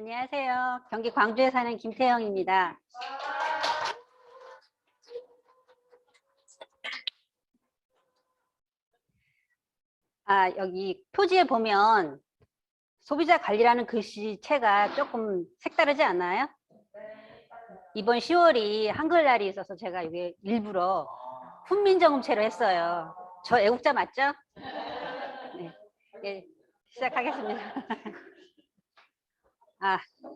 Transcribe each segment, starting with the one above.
안녕하세요. 경기 광주에 사는 김태영입니다. 여기 표지에 보면 소비자 관리라는 글씨체가 조금 색다르지 않나요? 이번 10월이 한글날이 있어서 제가 이게 일부러 훈민정음체로 했어요. 저 애국자 맞죠? 네, 네, 시작하겠습니다.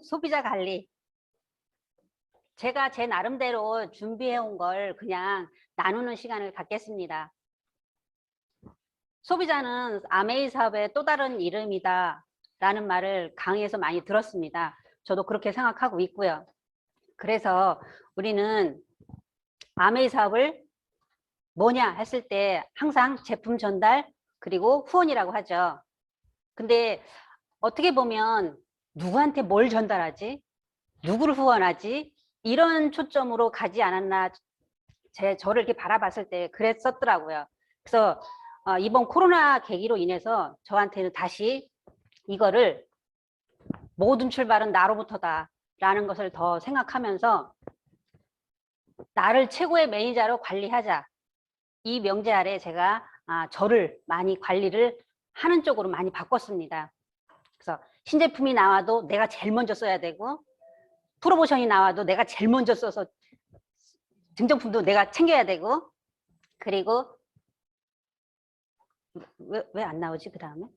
소비자 관리. 제가 제 나름대로 준비해온 걸 그냥 나누는 시간을 갖겠습니다. 소비자는 아메이 사업의 또 다른 이름이다 라는 말을 강의에서 많이 들었습니다. 저도 그렇게 생각하고 있고요. 그래서 우리는 아메이 사업을 뭐냐 했을 때 항상 제품 전달 그리고 후원이라고 하죠. 근데 어떻게 보면 누구한테 뭘 전달하지? 누구를 후원하지? 이런 초점으로 가지 않았나 저를 이렇게 바라봤을 때 그랬었더라고요. 그래서 이번 코로나 계기로 인해서 저한테는 다시 이거를 모든 출발은 나로부터다 라는 것을 더 생각하면서 나를 최고의 매니저로 관리하자, 이 명제 아래 제가 저를 많이 관리를 하는 쪽으로 많이 바꿨습니다. 그래서 신제품이 나와도 내가 제일 먼저 써야 되고, 프로모션이 나와도 내가 제일 먼저 써서 증정품도 내가 챙겨야 되고, 그리고 왜 안 나오지 그 다음에?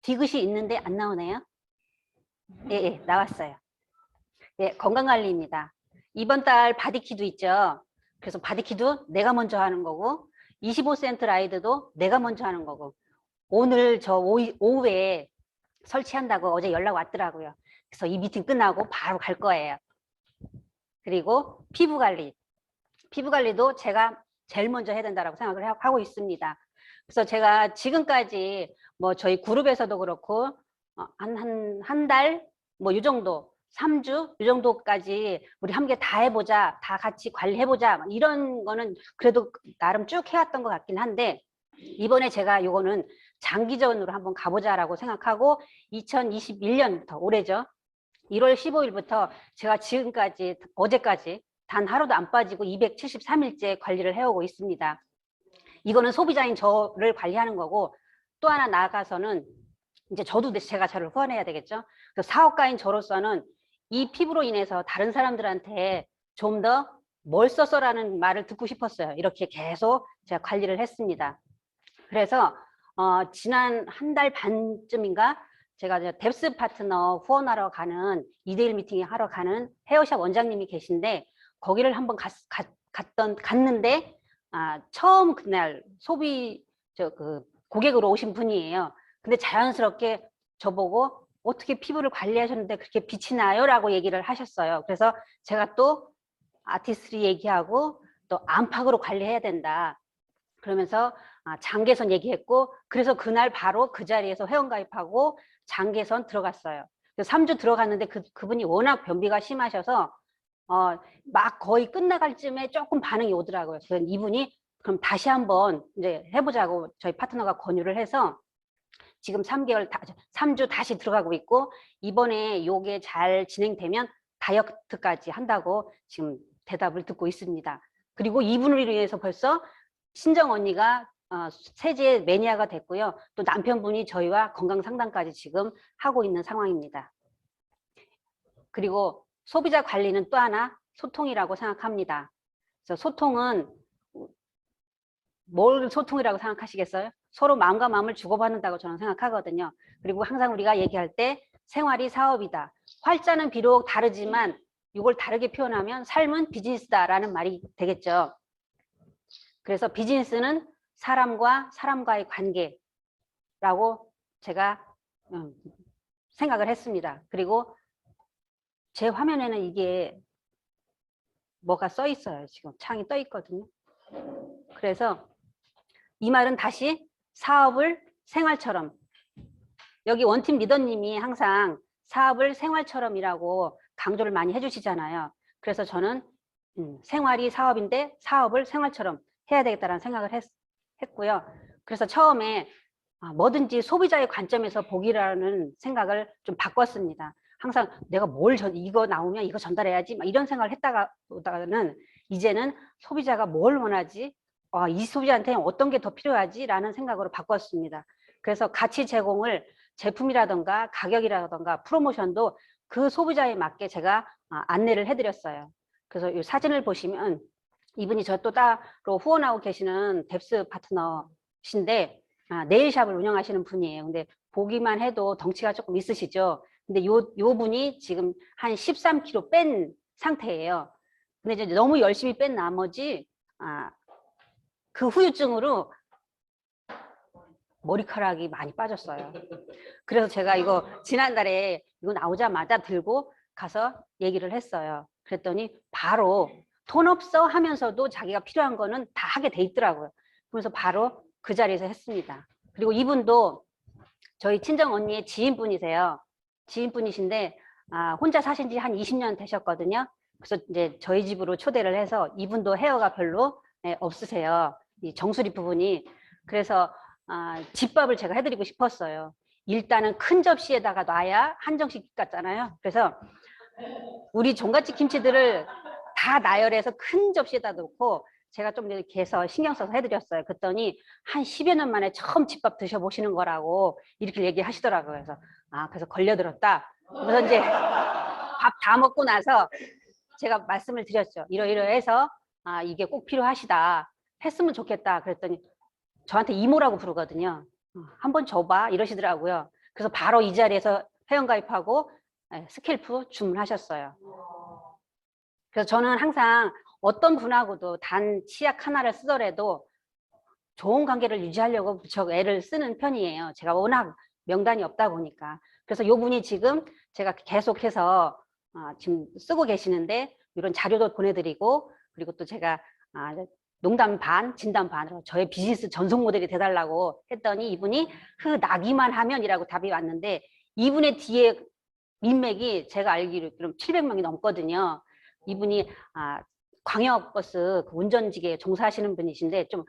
디귿이 있는데 안 나오네요. 예, 나왔어요. 예, 건강관리입니다. 이번 달 바디키도 있죠. 그래서 바디키도 내가 먼저 하는 거고, 25센트 라이드도 내가 먼저 하는 거고, 오늘 저 오후에 설치한다고 어제 연락 왔더라고요. 그래서 이 미팅 끝나고 바로 갈 거예요. 그리고 피부관리도 제가 제일 먼저 해야 된다고 생각을 하고 있습니다. 그래서 제가 지금까지 뭐 저희 그룹에서도 그렇고 한 달 뭐 이 정도 3주 이 정도까지 우리 함께 다 해보자, 다 같이 관리해보자 이런 거는 그래도 나름 쭉 해왔던 것 같긴 한데, 이번에 제가 요거는 장기전으로 한번 가보자라고 생각하고 2021년부터 올해죠. 1월 15일부터 제가 지금까지 어제까지 단 하루도 안 빠지고 273일째 관리를 해오고 있습니다. 이거는 소비자인 저를 관리하는 거고, 또 하나 나아가서는 이제 제가 저를 후원해야 되겠죠. 그래서 사업가인 저로서는 이 피부로 인해서 다른 사람들한테 좀 더 뭘 써서라는 말을 듣고 싶었어요. 이렇게 계속 제가 관리를 했습니다. 그래서 지난 한 달 반쯤인가 제가 뎁스 파트너 후원하러 가는 2대1 미팅 하러 가는 헤어샵 원장님이 계신데, 거기를 한번 갔는데 처음 그날 고객으로 오신 분이에요. 근데 자연스럽게 저보고 어떻게 피부를 관리하셨는데 그렇게 빛이 나요? 라고 얘기를 하셨어요. 그래서 제가 또 아티스트리 얘기하고 또 안팎으로 관리해야 된다 그러면서 장개선 얘기했고, 그래서 그날 바로 그 자리에서 회원가입하고 장개선 들어갔어요. 3주 들어갔는데 그분이 워낙 변비가 심하셔서 막 거의 끝나갈 쯤에 조금 반응이 오더라고요. 그래서 이분이 그럼 다시 한번 이제 해보자고 저희 파트너가 권유를 해서 지금 3주 다시 들어가고 있고, 이번에 요게 잘 진행되면 다이어트까지 한다고 지금 대답을 듣고 있습니다. 그리고 이분을 위해서 벌써 친정 언니가 세제 매니아가 됐고요. 또 남편분이 저희와 건강 상담까지 지금 하고 있는 상황입니다. 그리고 소비자 관리는 또 하나 소통이라고 생각합니다. 그래서 소통은 뭘 소통이라고 생각하시겠어요? 서로 마음과 마음을 주고받는다고 저는 생각하거든요. 그리고 항상 우리가 얘기할 때 생활이 사업이다. 활자는 비록 다르지만 이걸 다르게 표현하면 삶은 비즈니스다라는 말이 되겠죠. 그래서 비즈니스는 사람과 사람과의 관계라고 제가 생각을 했습니다. 그리고 제 화면에는 이게 뭐가 써 있어요. 지금 창이 떠 있거든요. 그래서 이 말은 다시 사업을 생활처럼, 여기 원팀 리더님이 항상 사업을 생활처럼이라고 강조를 많이 해주시잖아요. 그래서 저는 생활이 사업인데 사업을 생활처럼 해야 되겠다는 생각을 했고요. 그래서 처음에 뭐든지 소비자의 관점에서 보기라는 생각을 좀 바꿨습니다. 항상 내가 이거 나오면 이거 전달해야지 막 이런 생각을 했다가는 이제는 소비자가 뭘 원하지? 이 소비자한테 어떤 게 더 필요하지? 라는 생각으로 바꿨습니다. 그래서 가치 제공을 제품이라던가 가격이라던가 프로모션도 그 소비자에 맞게 제가 안내를 해드렸어요. 그래서 이 사진을 보시면 이분이 저 또 따로 후원하고 계시는 뎁스 파트너신데 네일샵을 운영하시는 분이에요. 근데 보기만 해도 덩치가 조금 있으시죠. 근데 요 분이 지금 한 13kg 뺀 상태예요. 근데 이제 너무 열심히 뺀 나머지 그 후유증으로 머리카락이 많이 빠졌어요. 그래서 제가 이거 지난달에 이거 나오자마자 들고 가서 얘기를 했어요. 그랬더니 바로 돈 없어 하면서도 자기가 필요한 거는 다 하게 돼 있더라고요. 그래서 바로 그 자리에서 했습니다. 그리고 이분도 저희 친정 언니의 지인분이세요. 지인분이신데 혼자 사신 지 한 20년 되셨거든요. 그래서 이제 저희 집으로 초대를 해서 이분도 헤어가 별로 없으세요. 이 정수리 부분이. 그래서 집밥을 제가 해드리고 싶었어요. 일단은 큰 접시에다가 놔야 한정식 같잖아요. 그래서 우리 종갓집 김치들을 다 나열해서 큰 접시에다 놓고 제가 좀 이렇게 해서 신경 써서 해드렸어요. 그랬더니 한 10여 년 만에 처음 집밥 드셔보시는 거라고 이렇게 얘기하시더라고요. 그래서 그래서 걸려들었다. 그래서 이제 밥 다 먹고 나서 제가 말씀을 드렸죠. 이러이러해서 이게 꼭 필요하시다. 했으면 좋겠다. 그랬더니 저한테 이모라고 부르거든요. 한번 줘봐 이러시더라고요. 그래서 바로 이 자리에서 회원가입하고 스캘프 주문하셨어요. 그래서 저는 항상 어떤 분하고도 단 치약 하나를 쓰더라도 좋은 관계를 유지하려고 무척 애를 쓰는 편이에요. 제가 워낙 명단이 없다 보니까. 그래서 이 분이 지금 제가 계속해서 지금 쓰고 계시는데 이런 자료도 보내드리고 그리고 또 제가 농담 반, 진담 반으로 저의 비즈니스 전속 모델이 돼달라고 했더니 이분이 나기만 하면이라고 답이 왔는데 이분의 뒤에 인맥이 제가 알기로 700명이 넘거든요. 이분이 광역버스 그 운전직에 종사하시는 분이신데 좀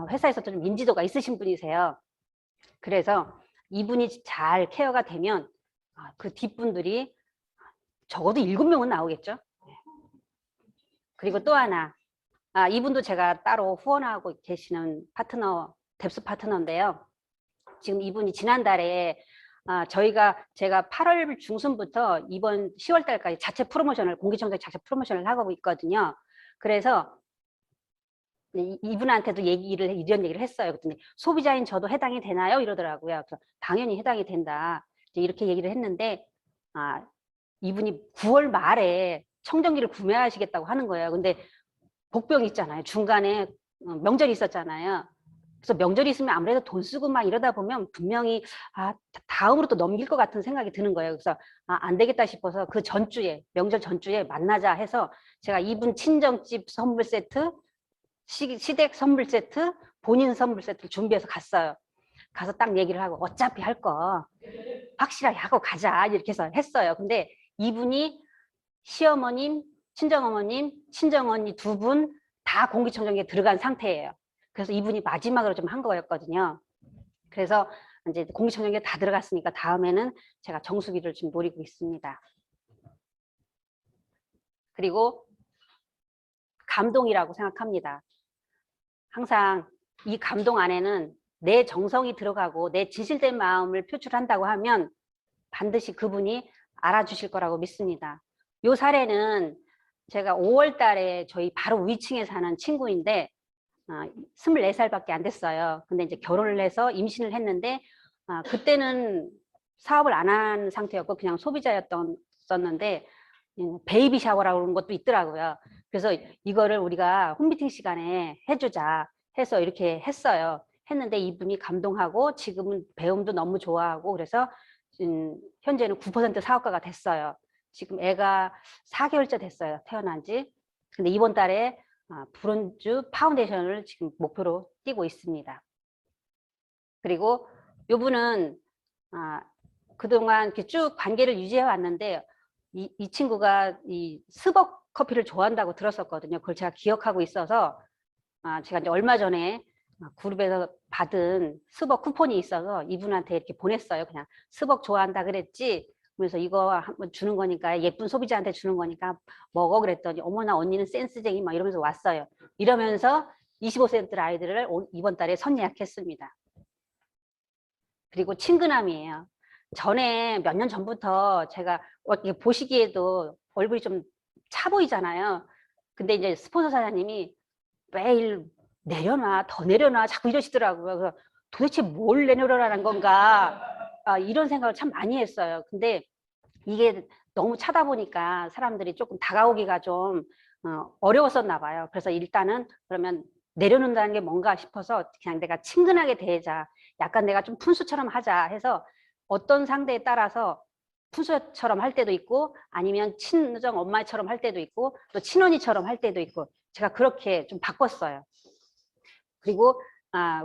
회사에서 좀 인지도가 있으신 분이세요. 그래서 이분이 잘 케어가 되면 그 뒷분들이 적어도 7명은 나오겠죠. 그리고 또 하나 이분도 제가 따로 후원하고 계시는 파트너, 뎁스 파트너인데요. 지금 이분이 지난달에 제가 8월 중순부터 이번 10월 달까지 자체 프로모션을, 공기청정 자체 프로모션을 하고 있거든요. 그래서 이분한테도 이런 얘기를 했어요. 그랬더니 소비자인 저도 해당이 되나요? 이러더라고요. 그래서 당연히 해당이 된다. 이렇게 얘기를 했는데 이분이 9월 말에 청정기를 구매하시겠다고 하는 거예요. 근데 복병 있잖아요. 중간에 명절이 있었잖아요. 그래서 명절이 있으면 아무래도 돈 쓰고 막 이러다 보면 분명히 다음으로 또 넘길 것 같은 생각이 드는 거예요. 그래서 안 되겠다 싶어서 그 전주에, 명절 전주에 만나자 해서 제가 이분 친정집 선물 세트, 시댁 선물 세트, 본인 선물 세트를 준비해서 갔어요. 가서 딱 얘기를 하고 어차피 할 거 확실하게 하고 가자 이렇게 해서 했어요. 근데 이분이 시어머님, 친정어머님, 친정언니 두 분 다 공기청정기에 들어간 상태예요. 그래서 이분이 마지막으로 좀 한 거였거든요. 그래서 이제 공기청정기에 다 들어갔으니까 다음에는 제가 정수기를 좀 노리고 있습니다. 그리고 감동이라고 생각합니다. 항상 이 감동 안에는 내 정성이 들어가고 내 진실된 마음을 표출한다고 하면 반드시 그분이 알아주실 거라고 믿습니다. 이 사례는 제가 5월 달에 저희 바로 위층에 사는 친구인데 24살밖에 안 됐어요. 근데 이제 결혼을 해서 임신을 했는데 그때는 사업을 안 한 상태였고 그냥 소비자였었는데 베이비 샤워라고 그런 것도 있더라고요. 그래서 이거를 우리가 홈미팅 시간에 해주자 해서 이렇게 했어요. 했는데 이분이 감동하고 지금은 배움도 너무 좋아하고 그래서 현재는 9% 사업가가 됐어요. 지금 애가 4개월째 됐어요. 태어난 지. 근데 이번 달에 브론즈 파운데이션을 지금 목표로 띄고 있습니다. 그리고 이분은 그동안 이렇게 쭉 관계를 유지해 왔는데 이 친구가 이 스벅 커피를 좋아한다고 들었었거든요. 그걸 제가 기억하고 있어서 제가 이제 얼마 전에 그룹에서 받은 스벅 쿠폰이 있어서 이분한테 이렇게 보냈어요. 그냥 스벅 좋아한다 그랬지. 그래서 이거 한번 주는 거니까 예쁜 소비자한테 주는 거니까 먹어 그랬더니 어머나 언니는 센스쟁이 막 이러면서 왔어요. 이러면서 25센트 아이들을 이번 달에 선예약했습니다. 그리고 친근함이에요. 전에 몇 년 전부터 제가 보시기에도 얼굴이 좀 차 보이잖아요. 근데 이제 스폰서 사장님이 매일 내려놔, 더 내려놔 자꾸 이러시더라고요. 그래서 도대체 뭘 내려라는 건가 이런 생각을 참 많이 했어요. 근데 이게 너무 차다 보니까 사람들이 조금 다가오기가 좀 어려웠었나 봐요. 그래서 일단은 그러면 내려놓는다는 게 뭔가 싶어서 그냥 내가 친근하게 대하자, 약간 내가 좀 푼수처럼 하자 해서 어떤 상대에 따라서 푼수처럼 할 때도 있고 아니면 친정 엄마처럼 할 때도 있고 또 친언니처럼 할 때도 있고 제가 그렇게 좀 바꿨어요. 그리고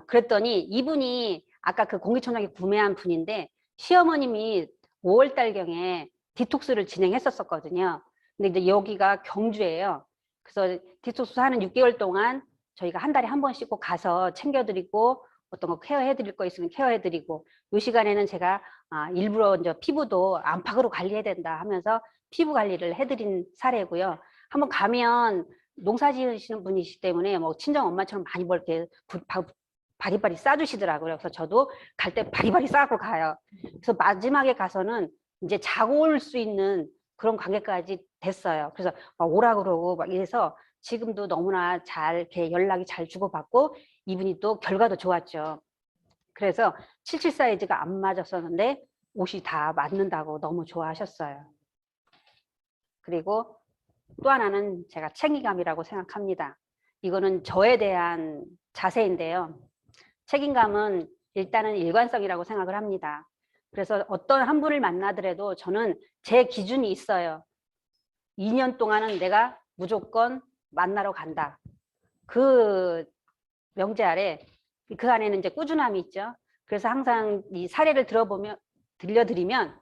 그랬더니 이분이 아까 그 공기청정기 구매한 분인데 시어머님이 5월 달경에 디톡스를 진행했었거든요. 근데 이제 여기가 경주예요. 그래서 디톡스 하는 6개월 동안 저희가 한 달에 한 번씩 꼭 가서 챙겨드리고 어떤 거 케어해드릴 거 있으면 케어해드리고 이 시간에는 제가 일부러 이제 피부도 안팎으로 관리해야 된다 하면서 피부 관리를 해드린 사례고요. 한번 가면 농사 지으시는 분이시기 때문에 뭐 친정 엄마처럼 많이 이렇게 바리바리 싸주시더라고요. 그래서 저도 갈 때 바리바리 싸고 가요. 그래서 마지막에 가서는 이제 자고 올 수 있는 그런 관계까지 됐어요. 그래서 막 오라 그러고 막 이래서 지금도 너무나 잘 이렇게 연락이 잘 주고받고 이분이 또 결과도 좋았죠. 그래서 77 사이즈가 안 맞았었는데 옷이 다 맞는다고 너무 좋아하셨어요. 그리고 또 하나는 제가 책임감이라고 생각합니다. 이거는 저에 대한 자세인데요. 책임감은 일단은 일관성이라고 생각을 합니다. 그래서 어떤 한 분을 만나더라도 저는 제 기준이 있어요. 2년 동안은 내가 무조건 만나러 간다. 그 명제 아래 그 안에는 이제 꾸준함이 있죠. 그래서 항상 이 사례를 들려드리면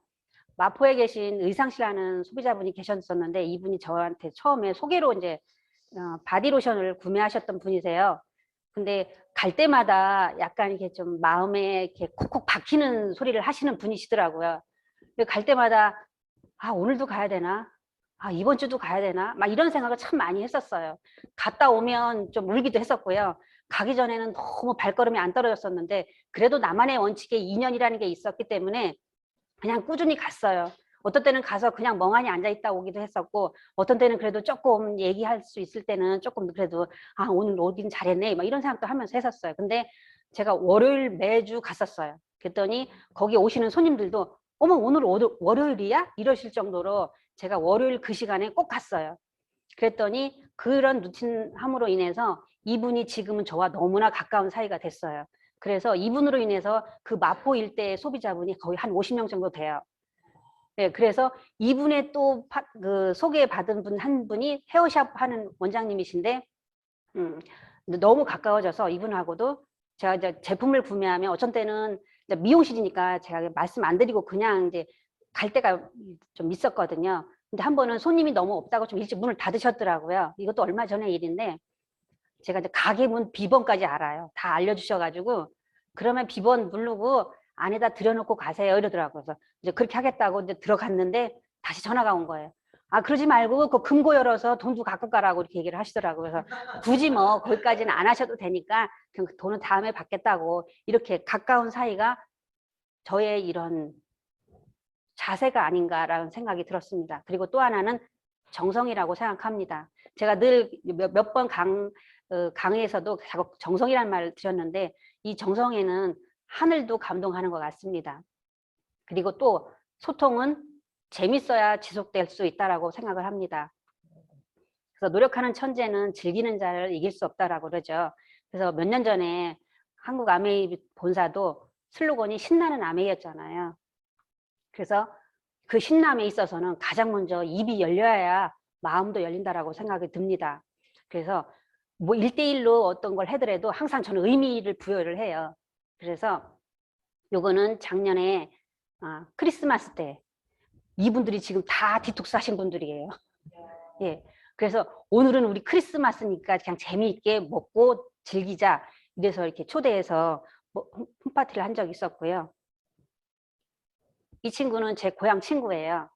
마포에 계신 의상실하는 소비자분이 계셨었는데 이분이 저한테 처음에 소개로 이제 바디로션을 구매하셨던 분이세요. 근데 갈 때마다 약간 이렇게 좀 마음에 이렇게 콕콕 박히는 소리를 하시는 분이시더라고요. 갈 때마다 오늘도 가야 되나? 이번 주도 가야 되나? 막 이런 생각을 참 많이 했었어요. 갔다 오면 좀 울기도 했었고요. 가기 전에는 너무 발걸음이 안 떨어졌었는데 그래도 나만의 원칙에 2년이라는 게 있었기 때문에 그냥 꾸준히 갔어요. 어떤 때는 가서 그냥 멍하니 앉아있다 오기도 했었고 어떤 때는 그래도 조금 얘기할 수 있을 때는 조금 그래도 오늘 오긴 잘했네 막 이런 생각도 하면서 했었어요. 근데 제가 월요일 매주 갔었어요. 그랬더니 거기 오시는 손님들도 어머 오늘 월요일이야? 이러실 정도로 제가 월요일 그 시간에 꼭 갔어요. 그랬더니 그런 루틴함으로 인해서 이분이 지금은 저와 너무나 가까운 사이가 됐어요. 그래서 이분으로 인해서 그 마포 일대의 소비자분이 거의 한 50명 정도 돼요. 네, 그래서 이분의 또 그 소개받은 분 한 분이 헤어샵 하는 원장님이신데 너무 가까워져서 이분하고도 제가 이제 제품을 구매하면 어떤 때는 미용실이니까 제가 말씀 안 드리고 그냥 이제 갈 때가 좀 있었거든요. 근데 한 번은 손님이 너무 없다고 좀 일찍 문을 닫으셨더라고요. 이것도 얼마 전의 일인데 제가 이제 가게 문 비번까지 알아요. 다 알려주셔가지고 그러면 비번 누르고 안에다 들여놓고 가세요 이러더라고요. 그래서 이제 그렇게 하겠다고 이제 들어갔는데 다시 전화가 온 거예요. 그러지 말고 그 금고 열어서 돈도 갖고 가라고 이렇게 얘기를 하시더라고요. 그래서 굳이 뭐 거기까지는 안 하셔도 되니까 그냥 돈은 다음에 받겠다고 이렇게 가까운 사이가 저의 이런 자세가 아닌가라는 생각이 들었습니다. 그리고 또 하나는 정성이라고 생각합니다. 제가 늘 몇 번 강의에서도 정성이라는 말을 드렸는데 이 정성에는 하늘도 감동하는 것 같습니다. 그리고 또 소통은 재밌어야 지속될 수 있다고 생각을 합니다. 그래서 노력하는 천재는 즐기는 자를 이길 수 없다라고 그러죠. 그래서 몇 년 전에 한국 아메이 본사도 슬로건이 신나는 아메이였잖아요. 그래서 그 신남에 있어서는 가장 먼저 입이 열려야 마음도 열린다라고 생각이 듭니다. 그래서 뭐 1대1로 어떤 걸 하더라도 항상 저는 의미를 부여를 해요. 그래서 요거는 작년에 크리스마스 때 이분들이 지금 다 디톡스 하신 분들이에요. 예. 그래서 오늘은 우리 크리스마스니까 그냥 재미있게 먹고 즐기자. 이래서 이렇게 초대해서 뭐 홈파티를 한 적이 있었고요. 이 친구는 제 고향 친구예요.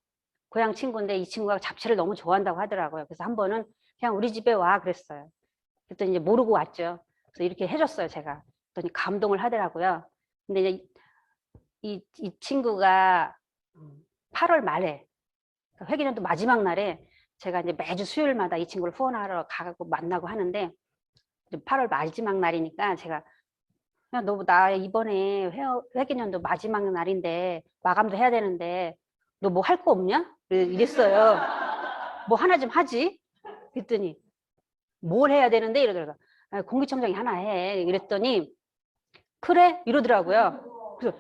고향 친구인데 이 친구가 잡채를 너무 좋아한다고 하더라고요. 그래서 한 번은 그냥 우리 집에 와 그랬어요. 그랬더니 이제 모르고 왔죠. 그래서 이렇게 해줬어요, 제가. 그랬더니 감동을 하더라고요. 근데 이제 이 친구가 8월 말에, 회계년도 마지막 날에 제가 이제 매주 수요일마다 이 친구를 후원하러 가고 만나고 하는데 8월 마지막 날이니까 제가 야, 너 나 이번에 회계년도 마지막 날인데 마감도 해야 되는데 너 뭐 할 거 없냐? 이랬어요. 뭐 하나 좀 하지? 그랬더니 뭘 해야 되는데 이러더라고요. 아, 공기청정기 하나 해. 이랬더니 그래? 이러더라고요. 그래서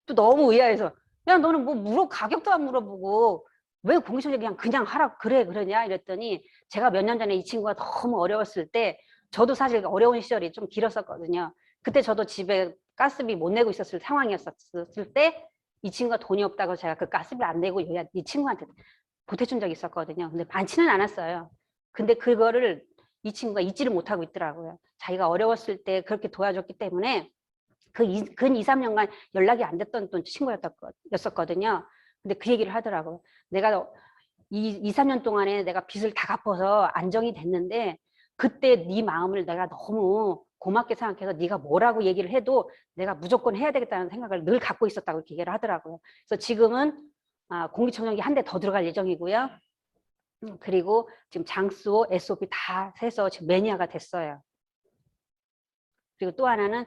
또 너무 의아해서 야 너는 뭐 가격도 안 물어보고 왜 공기청정기 그냥 하라 그래 그러냐 이랬더니 제가 몇 년 전에 이 친구가 너무 어려웠을 때 저도 사실 어려운 시절이 좀 길었었거든요. 그때 저도 집에 가스비 못 내고 있었을 상황이었을 때 이 친구가 돈이 없다고 제가 그 가스비를 안 내고 이 친구한테 보태준 적이 있었거든요. 근데 많지는 않았어요. 근데 그거를 이 친구가 잊지를 못하고 있더라고요. 자기가 어려웠을 때 그렇게 도와줬기 때문에 근 2, 3년간 연락이 안 됐던 또 친구였었거든요. 근데 그 얘기를 하더라고요. 내가 2, 3년 동안에 내가 빚을 다 갚아서 안정이 됐는데 그때 네 마음을 내가 너무 고맙게 생각해서 네가 뭐라고 얘기를 해도 내가 무조건 해야 되겠다는 생각을 늘 갖고 있었다고 이렇게 얘기를 하더라고요. 그래서 지금은 공기청정기 한 대 더 들어갈 예정이고요. 그리고 지금 장수호, SOP 다 해서 지금 매니아가 됐어요. 그리고 또 하나는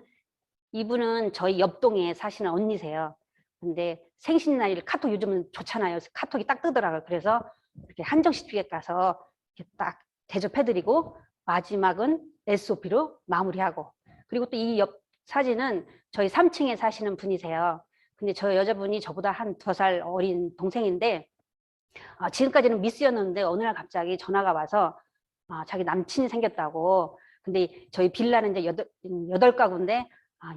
이분은 저희 옆동에 사시는 언니세요. 근데 생신날일 카톡 요즘은 좋잖아요. 카톡이 딱 뜨더라고요. 그래서 이렇게 한정식집에 가서 이렇게 딱 대접해드리고 마지막은 SOP로 마무리하고 그리고 또 이 옆 사진은 저희 3층에 사시는 분이세요. 근데 저 여자분이 저보다 한 2살 어린 동생인데 지금까지는 미스였는데 어느 날 갑자기 전화가 와서 자기 남친이 생겼다고. 근데 저희 빌라는 이제 8가구인데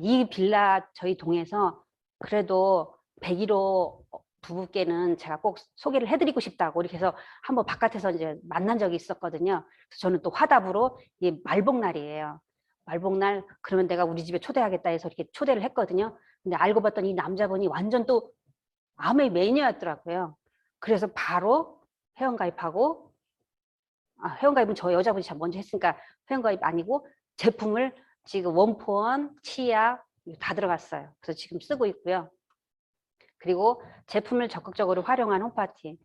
이 빌라 저희 동에서 그래도 101호 부부께는 제가 꼭 소개를 해드리고 싶다고 이렇게 해서 한번 바깥에서 이제 만난 적이 있었거든요. 그래서 저는 또 화답으로 이 말복날이에요. 말복날 그러면 내가 우리 집에 초대하겠다 해서 이렇게 초대를 했거든요. 근데 알고 봤더니 이 남자분이 완전 또 아메이 매니아였더라고요. 그래서 바로 회원가입하고 회원가입은 저 여자분이 먼저 했으니까 회원가입 아니고 제품을 지금 원포원, 치약 다 들어갔어요. 그래서 지금 쓰고 있고요. 그리고 제품을 적극적으로 활용한 홈파티.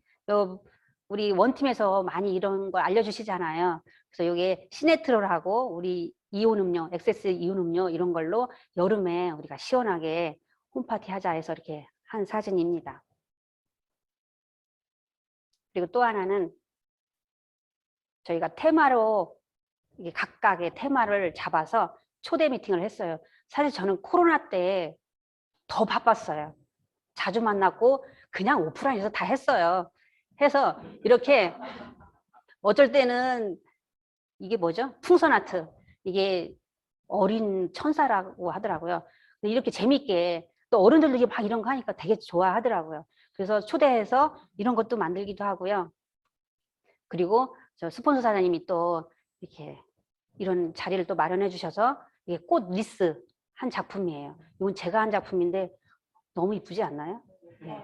우리 원팀에서 많이 이런 거 알려주시잖아요. 그래서 이게 시네트롤하고 우리 이온 음료, 엑세스 이온 음료 이런 걸로 여름에 우리가 시원하게 홈파티 하자 해서 이렇게 한 사진입니다. 그리고 또 하나는 저희가 테마로 이게 각각의 테마를 잡아서 초대 미팅을 했어요. 사실 저는 코로나 때 더 바빴어요. 자주 만났고 그냥 오프라인에서 다 했어요. 해서 이렇게 어쩔 때는 이게 뭐죠? 풍선아트. 이게 어린 천사라고 하더라고요. 이렇게 재밌게 또 어른들도 막 이런 거 하니까 되게 좋아하더라고요. 그래서 초대해서 이런 것도 만들기도 하고요. 그리고 저 스폰서 사장님이 또 이렇게 이런 자리를 또 마련해 주셔서 이게 꽃 리스 한 작품이에요. 이건 제가 한 작품인데 너무 이쁘지 않나요? 네.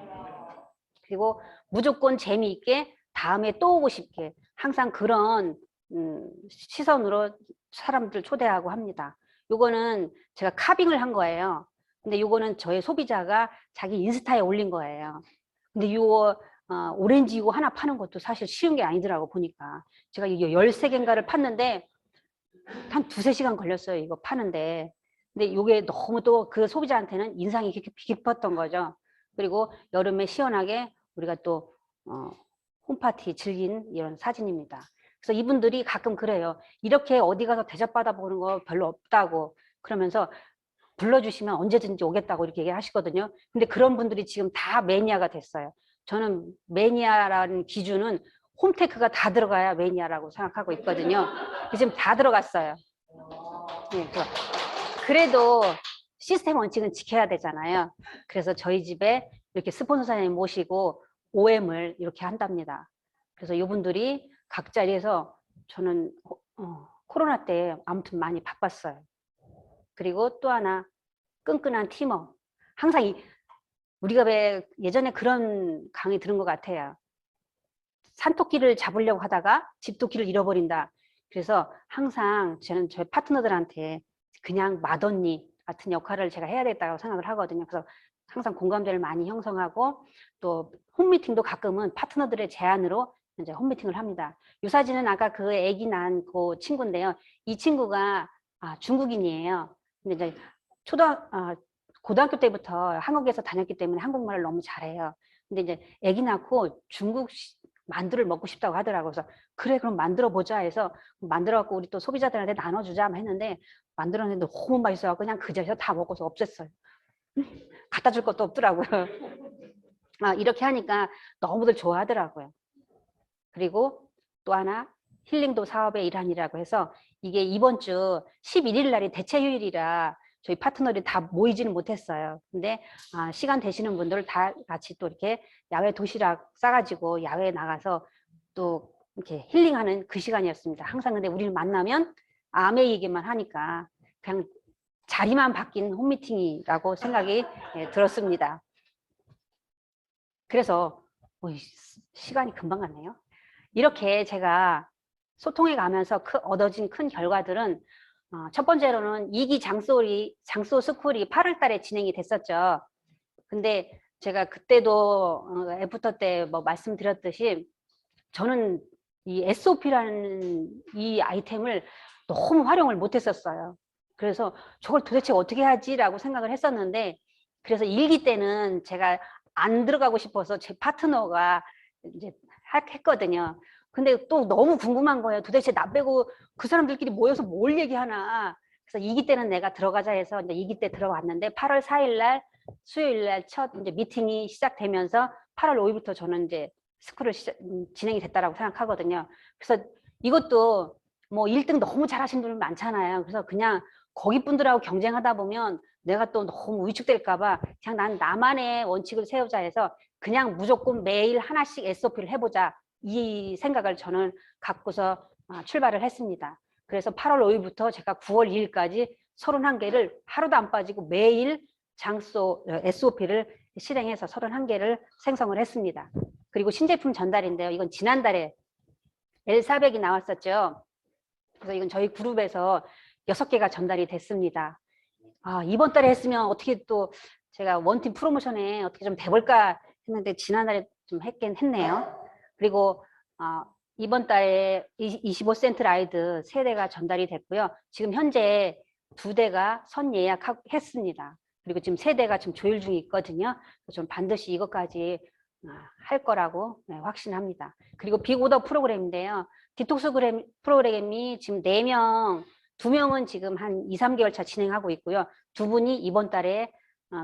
그리고 무조건 재미있게 다음에 또 오고 싶게 항상 그런 시선으로 사람들 초대하고 합니다. 요거는 제가 카빙을 한 거예요. 근데 요거는 저의 소비자가 자기 인스타에 올린 거예요. 근데 요거 오렌지 이거 하나 파는 것도 사실 쉬운 게 아니더라고 보니까. 제가 이거 13개인가를 팠는데 한 2~3시간 걸렸어요. 이거 파는데. 근데 이게 너무 또 그 소비자한테는 인상이 깊었던 거죠. 그리고 여름에 시원하게 우리가 또 홈파티 즐긴 이런 사진입니다. 그래서 이분들이 가끔 그래요. 이렇게 어디 가서 대접받아 보는 거 별로 없다고 그러면서 불러주시면 언제든지 오겠다고 이렇게 얘기하시거든요. 근데 그런 분들이 지금 다 매니아가 됐어요. 저는 매니아라는 기준은 홈테크가 다 들어가야 매니아라고 생각하고 있거든요. 지금 다 들어갔어요. 네, 그래도 시스템 원칙은 지켜야 되잖아요. 그래서 저희 집에 이렇게 스폰서 사장님 모시고 OM을 이렇게 한답니다. 그래서 이분들이 각 자리에서 저는 코로나 때 아무튼 많이 바빴어요. 그리고 또 하나 끈끈한 팀워. 항상 우리가 왜 예전에 그런 강의 들은 것 같아요. 산토끼를 잡으려고 하다가 집토끼를 잃어버린다. 그래서 항상 저는 저희 파트너들한테 그냥 맏언니 같은 역할을 제가 해야 되겠다고 생각을 하거든요. 그래서 항상 공감대를 많이 형성하고 또 홈미팅도 가끔은 파트너들의 제안으로 이제 홈미팅을 합니다. 유사진은 아까 그 아기 낳은 그 친구인데요. 이 친구가 중국인이에요. 근데 이제 고등학교 때부터 한국에서 다녔기 때문에 한국말을 너무 잘해요. 근데 이제 아기 낳고 중국 만두를 먹고 싶다고 하더라고요. 그래서 그래 그럼 만들어 보자 해서 만들어 갖고 우리 또 소비자들한테 나눠주자 했는데 만들었는데 너무 맛있어서 그냥 그 자리에서 다 먹어서 없앴어요. 갖다 줄 것도 없더라고요. 이렇게 하니까 너무들 좋아하더라고요. 그리고 또 하나 힐링도 사업의 일환이라고 해서 이게 이번 주 11일 날이 대체 휴일이라 저희 파트너들이 다 모이지는 못했어요. 근데 시간 되시는 분들 다 같이 또 이렇게 야외 도시락 싸가지고 야외에 나가서 또 이렇게 힐링하는 그 시간이었습니다. 항상 근데 우리를 만나면 암의 얘기만 하니까 그냥 자리만 바뀐 홈미팅이라고 생각이 들었습니다. 그래서 시간이 금방 갔네요. 이렇게 제가 소통해 가면서 얻어진 큰 결과들은 첫 번째로는 2기 장소 스쿨이 8월 달에 진행이 됐었죠. 근데 제가 그때도 애프터 때 뭐 말씀드렸듯이 저는 이 SOP라는 이 아이템을 너무 활용을 못했었어요. 그래서 저걸 도대체 어떻게 하지라고 생각을 했었는데 그래서 1기 때는 제가 안 들어가고 싶어서 제 파트너가 이제 했거든요. 근데 또 너무 궁금한 거예요. 도대체 나 빼고 그 사람들끼리 모여서 뭘 얘기하나. 그래서 2기 때는 내가 들어가자 해서 이제 2기 때 들어갔는데 8월 4일 날 수요일 날 첫 이제 미팅이 시작되면서 8월 5일부터 저는 이제 스쿨을 진행이 됐다라고 생각하거든요. 그래서 이것도 뭐 1등 너무 잘하신 분들 많잖아요. 그래서 그냥 거기 분들하고 경쟁하다 보면 내가 또 너무 위축될까봐 그냥 난 나만의 원칙을 세우자 해서 그냥 무조건 매일 하나씩 SOP를 해보자. 이 생각을 저는 갖고서 출발을 했습니다. 그래서 8월 5일부터 제가 9월 2일까지 31개를 하루도 안 빠지고 매일 장소 SOP를 실행해서 31개를 생성을 했습니다. 그리고 신제품 전달인데요. 이건 지난달에 L400이 나왔었죠. 그래서 이건 저희 그룹에서 6개가 전달이 됐습니다. 이번 달에 했으면 어떻게 또 제가 원팀 프로모션에 어떻게 좀 돼볼까 했는데 지난달에 좀 했긴 했네요. 그리고 이번 달에 25센트 라이드 3대가 전달이 됐고요. 지금 현재 2대가 선 예약했습니다. 그리고 지금 3대가 지금 조율 중에 있거든요. 좀 반드시 이것까지 할 거라고 확신합니다. 그리고 빅오더 프로그램인데요. 디톡스 프로그램이 지금 4명, 2명은 지금 한 2, 3개월 차 진행하고 있고요. 2분이 이번 달에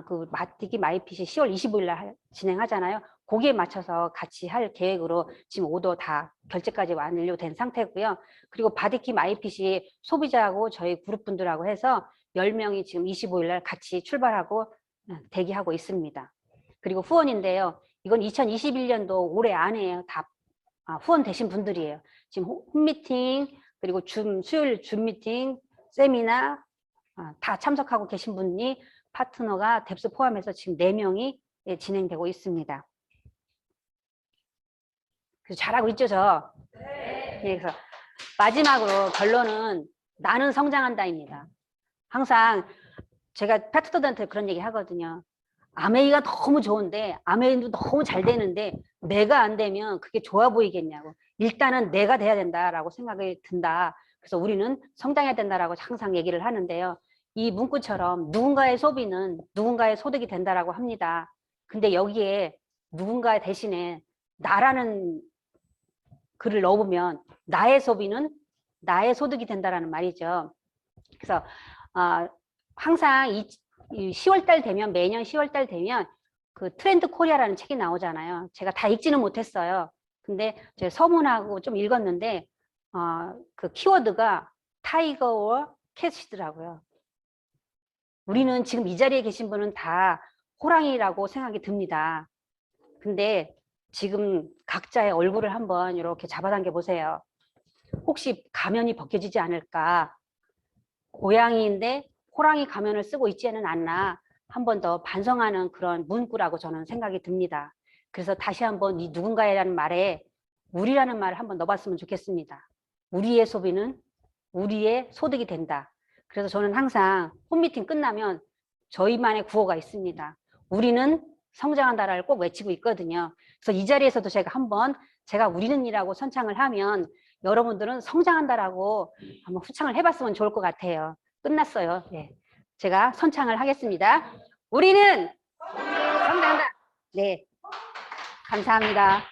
그 바디기 마이핏이 10월 25일 날 진행하잖아요. 거기에 맞춰서 같이 할 계획으로 지금 오더 다 결제까지 완료된 상태고요. 그리고 바디키 마이핏이 소비자하고 저희 그룹 분들하고 해서 10명이 지금 25일 날 같이 출발하고 대기하고 있습니다. 그리고 후원인데요. 이건 2021년도 올해 안에 다 후원 되신 분들이에요. 지금 홈미팅 그리고 수요일 줌 미팅, 세미나 다 참석하고 계신 분이 파트너가 뎁스 포함해서 지금 4명이 진행되고 있습니다. 그래서 잘하고 있죠, 저? 네. 그래서 마지막으로 결론은 나는 성장한다입니다. 항상 제가 파트너들한테 그런 얘기 하거든요. 아메이가 너무 좋은데 아메이도 너무 잘 되는데 내가 안 되면 그게 좋아 보이겠냐고. 일단은 내가 돼야 된다라고 생각이 든다. 그래서 우리는 성장해야 된다라고 항상 얘기를 하는데요. 이 문구처럼 누군가의 소비는 누군가의 소득이 된다라고 합니다. 근데 여기에 누군가 대신에 나라는 글을 넣어보면 나의 소비는 나의 소득이 된다라는 말이죠. 그래서 항상 10월달 되면 매년 10월달 되면 그 트렌드 코리아라는 책이 나오잖아요. 제가 다 읽지는 못했어요. 근데 제가 서문하고 좀 읽었는데 그 키워드가 타이거와 캣이더라고요. 우리는 지금 이 자리에 계신 분은 다 호랑이라고 생각이 듭니다. 근데 지금 각자의 얼굴을 한번 이렇게 잡아당겨 보세요. 혹시 가면이 벗겨지지 않을까? 고양이인데 호랑이 가면을 쓰고 있지는 않나 한 번 더 반성하는 그런 문구라고 저는 생각이 듭니다. 그래서 다시 한번 이 누군가라는 말에 우리라는 말을 한번 넣어봤으면 좋겠습니다. 우리의 소비는 우리의 소득이 된다. 그래서 저는 항상 홈미팅 끝나면 저희만의 구호가 있습니다. 우리는 성장한다를 꼭 외치고 있거든요. 그래서 이 자리에서도 제가 한번 제가 우리는이라고 선창을 하면 여러분들은 성장한다라고 한번 후창을 해봤으면 좋을 것 같아요. 끝났어요. 네. 제가 선창을 하겠습니다. 우리는 성장한다. 네. 감사합니다.